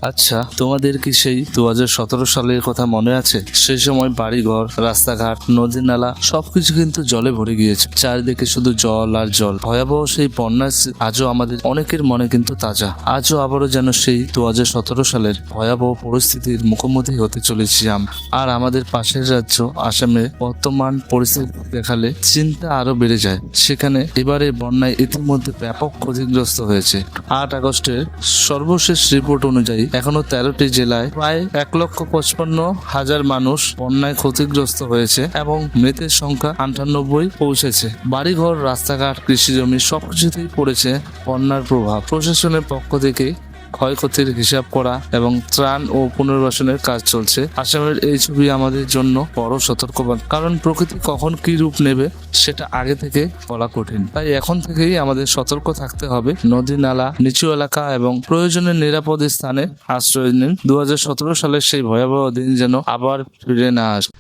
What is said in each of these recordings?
আচ্ছা, তোমাদের কি সেই 2017 সালের কথা মনে আছে? সেই সময় বাড়িঘর, রাস্তাঘাট, নদী নালা সবকিছু কিন্তু জলে ভরে গিয়েছে। চারিদিকে শুধু জল আর জল। ভয়াবহ সেই বন্যার আজও আমাদের অনেকের মনে কিন্তু তাজা। আজও আবারও যেন সেই 2017 সালের ভয়াবহ পরিস্থিতির মুখোমুখি হতে চলেছি আর আমাদের পাশের রাজ্য আসামে বর্তমান পরিস্থিতি দেখালে চিন্তা আরো বেড়ে যায়। সেখানে এবারে বন্যায় ইতিমধ্যে ব্যাপক ক্ষতিগ্রস্ত হয়েছে। 8 আগস্টের সর্বশেষ রিপোর্ট অনুযায়ী এখনো 13টি জেলায় প্রায় 1,55,000 মানুষ বন্যায় ক্ষতিগ্রস্ত হয়েছে এবং মৃতের সংখ্যা 98 পৌঁছেছে। বাড়িঘর, রাস্তাঘাট, কৃষিজমি সবকিছুতেই পড়েছে বন্যার প্রভাব। প্রশাসনের পক্ষ থেকে ক্ষয়ক্ষতির হিসাব করা এবং ত্রাণ ও পুনর্বাসনের কাজ চলছে। আসামের এই ছবি আমাদের জন্য বড় সতর্কবার্তা, কারণ প্রকৃতি কখন কি রূপ নেবে সেটা আগে থেকে বলা কঠিন। তাই এখন থেকেই আমাদের সতর্ক থাকতে হবে। নদী নালা, নিচু এলাকা এবং প্রয়োজনে নিরাপদ স্থানে আশ্রয় নিন। 2017 সালের সেই ভয়াবহ দিন যেন আবার ফিরে না আসে।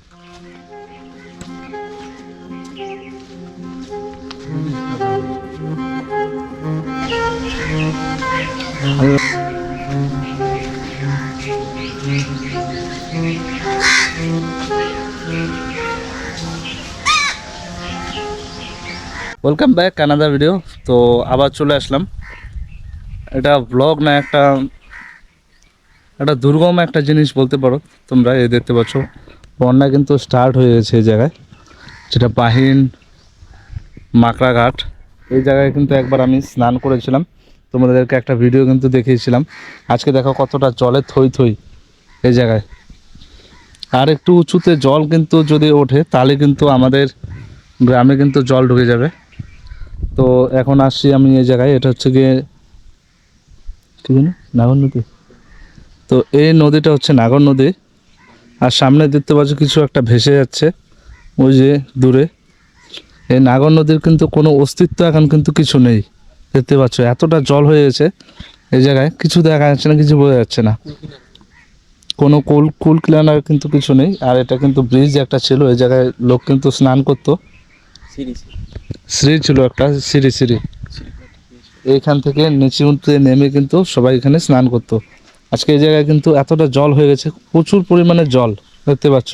Welcome back another video. তো আবার চলে আসলাম। এটা ব্লগ না, একটা দুর্গম একটা জিনিস বলতে পারো তোমরা। এই দেখতে পাচ্ছ বন্যা কিন্তু স্টার্ট হয়ে গেছে এই জায়গায়, যেটা বাহিন মাকড়াঘাট। এই জায়গায় কিন্তু একবার আমি স্নান করেছিলাম, তোমাদেরকে একটা ভিডিও কিন্তু দেখিয়েছিলাম। আজকে দেখো কতটা জলে থই থই এই জায়গায়। আর একটু উঁচুতে জল কিন্তু যদি ওঠে তাহলে কিন্তু আমাদের গ্রামে কিন্তু জল ঢুকে যাবে। তো এখন আসছি আমি এই জায়গায়, এটা হচ্ছে গিয়ে কি জানি নাগর নদী। তো এই নদীটা হচ্ছে নাগর নদী। আর সামনে দেখতে পাচ্ছ কিছু একটা ভেসে যাচ্ছে ওই যে দূরে। এই নাগর নদীর কিন্তু কোনো অস্তিত্ব এখন কিন্তু কিছু নেই। দেখতে পাচ্ছ এতটা জল হয়ে গেছে এই জায়গায়, কিছু দেখা যাচ্ছে না, কিছু বোঝা যাচ্ছে না। কোনো কুল কিনারা কিন্তু কিছু নেই। আর এটা কিন্তু ব্রিজ একটা ছিল, এই জায়গায় লোক কিন্তু স্নান করতো। সিঁড়ি ছিল একটা, সিঁড়ি এইখান থেকে নিচে নেমে কিন্তু সবাই এখানে স্নান করতো। আজকে এই জায়গায় কিন্তু এতটা জল হয়ে গেছে, প্রচুর পরিমাণে জল। দেখতে পাচ্ছ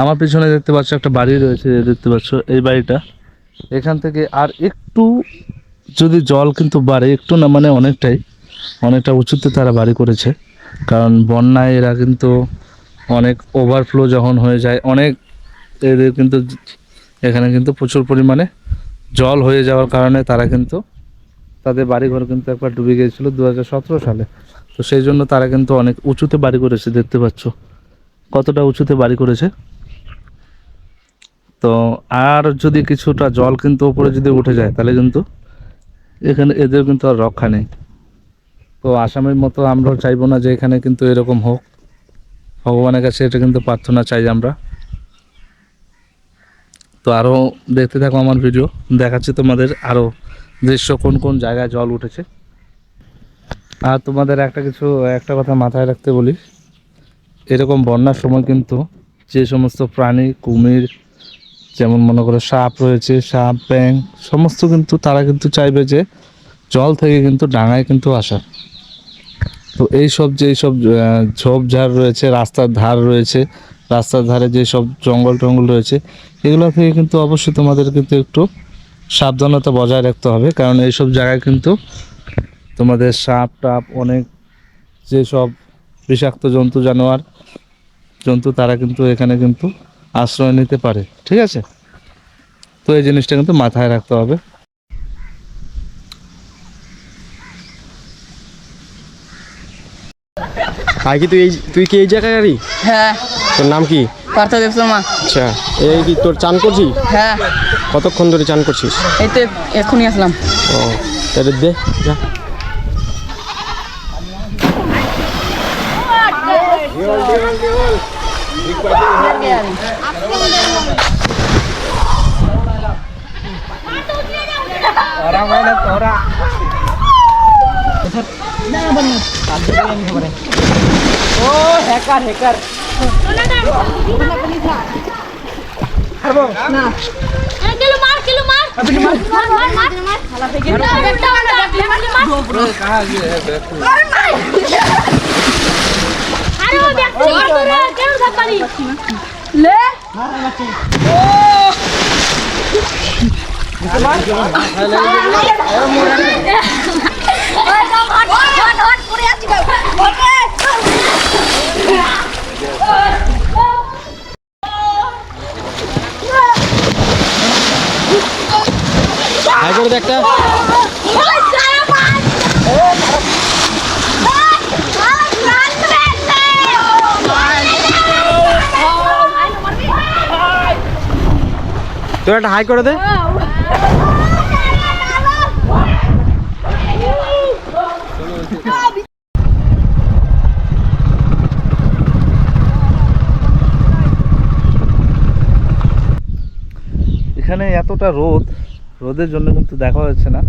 আমার পিছনে দেখতে পাচ্ছ একটা বাড়ি রয়েছে, দেখতে পাচ্ছ এই বাড়িটা। এখান থেকে আর একটু যদি জল কিন্তু বাড়ে, একটু না মানে অনেকটা উঁচুতে তারা বাড়ি করেছে। কারণ বন্যায় এরা কিন্তু অনেক ওভারফ্লো যখন হয়ে যায়, অনেক এদের কিন্তু এখানে কিন্তু প্রচুর পরিমাণে জল হয়ে যাওয়ার কারণে তারা কিন্তু তাদের বাড়িঘর কিন্তু একবার ডুবে গিয়েছিল 2017 সালে। তো সেই জন্য তারা কিন্তু অনেক উঁচুতে বাড়ি করেছে। দেখতে পাচ্ছ কতটা উঁচুতে বাড়ি করেছে। তো আর যদি কিছুটা জল কিন্তু উপরে যদি উঠে যায় তাহলে কিন্তু এখানে এদের কিন্তু আর রক্ষা নেই। তো আসামের মতো আমরাও চাইবো না যে এখানে কিন্তু এরকম হোক। ভগবানের কাছে এটা কিন্তু প্রার্থনা চাই আমরা। তো আরও দেখতে থাকো আমার ভিডিও, দেখাচ্ছি তোমাদের আরও দৃশ্য কোন কোন জায়গায় জল উঠেছে। আর তোমাদের একটা কথা মাথায় রাখতে বলি, এরকম বন্যার সময় কিন্তু যে সমস্ত প্রাণী, কুমির, যেমন মনে করো সাপ রয়েছে, সাপ, ব্যাঙ, সমস্ত কিন্তু তারা কিন্তু চাইবে যে জল থেকে কিন্তু ডাঙায় কিন্তু আসা। তো এইসব ঝোপঝাড় রয়েছে, রাস্তার ধারে যেসব জঙ্গল টঙ্গল রয়েছে, এগুলো থেকে কিন্তু অবশ্যই তোমাদের কিন্তু একটু সাবধানতা বজায় রাখতে হবে। কারণ এইসব জায়গায় কিন্তু তোমাদের সাপ টাপ, অনেক যেসব বিষাক্ত জন্তু তারা কিন্তু এখানে কিন্তু আশ্রয় নিতে পারে। ঠিক আছে, তো এই জিনিসটা কিন্তু মাথায় রাখতে হবে। আর কি তুই কি এই জায়গায়? হ্যাঁ। তোর নাম কি? পার্থদেব শর্মা। আচ্ছা, এই কি তোর চান করছিস? হ্যাঁ। কতক্ষণ ধরে চান করছিস? এই তো এখনই আসলাম। ও, তাহলে দে যা। ও হ্যাকার না কিলো মার খালা থেকে লে হাই করে দে একটা। তোর একটা হাই করে দে। এখানে এতটা রোদের জন্য কিন্তু দেখা যাচ্ছে না।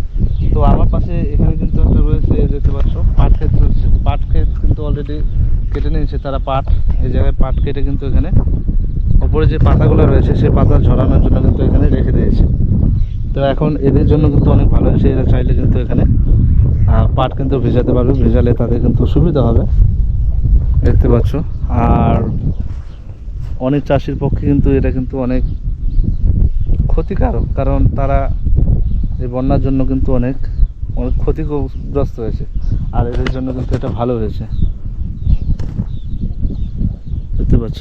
তো আমার পাশে এখানে কিন্তু একটা রয়েছে, দেখতে পাচ্ছ পাট ক্ষেত রয়েছে। পাট ক্ষেত কিন্তু অলরেডি কেটে নিয়েছে তারা পাট। এই জায়গায় পাট কেটে কিন্তু এখানে ওপরে যে পাতাগুলো রয়েছে সেই পাতা ঝরানোর জন্য কিন্তু এখানে রেখে দিয়েছে। তো এখন এদের জন্য কিন্তু অনেক ভালো হয়েছে। এরা চাইলে কিন্তু এখানে পাট কিন্তু ভেজাতে পারবে, ভেজালে তাদের কিন্তু সুবিধা হবে, দেখতে পাচ্ছ। আর অনেক চাষির পক্ষে কিন্তু এটা কিন্তু অনেক ক্ষতিকারক, কারণ তারা এই বন্যার জন্য কিন্তু অনেক ক্ষতিগ্রস্ত হয়েছে। আর এদের জন্য কিন্তু এটা ভালো হয়েছে, দেখতে পাচ্ছ।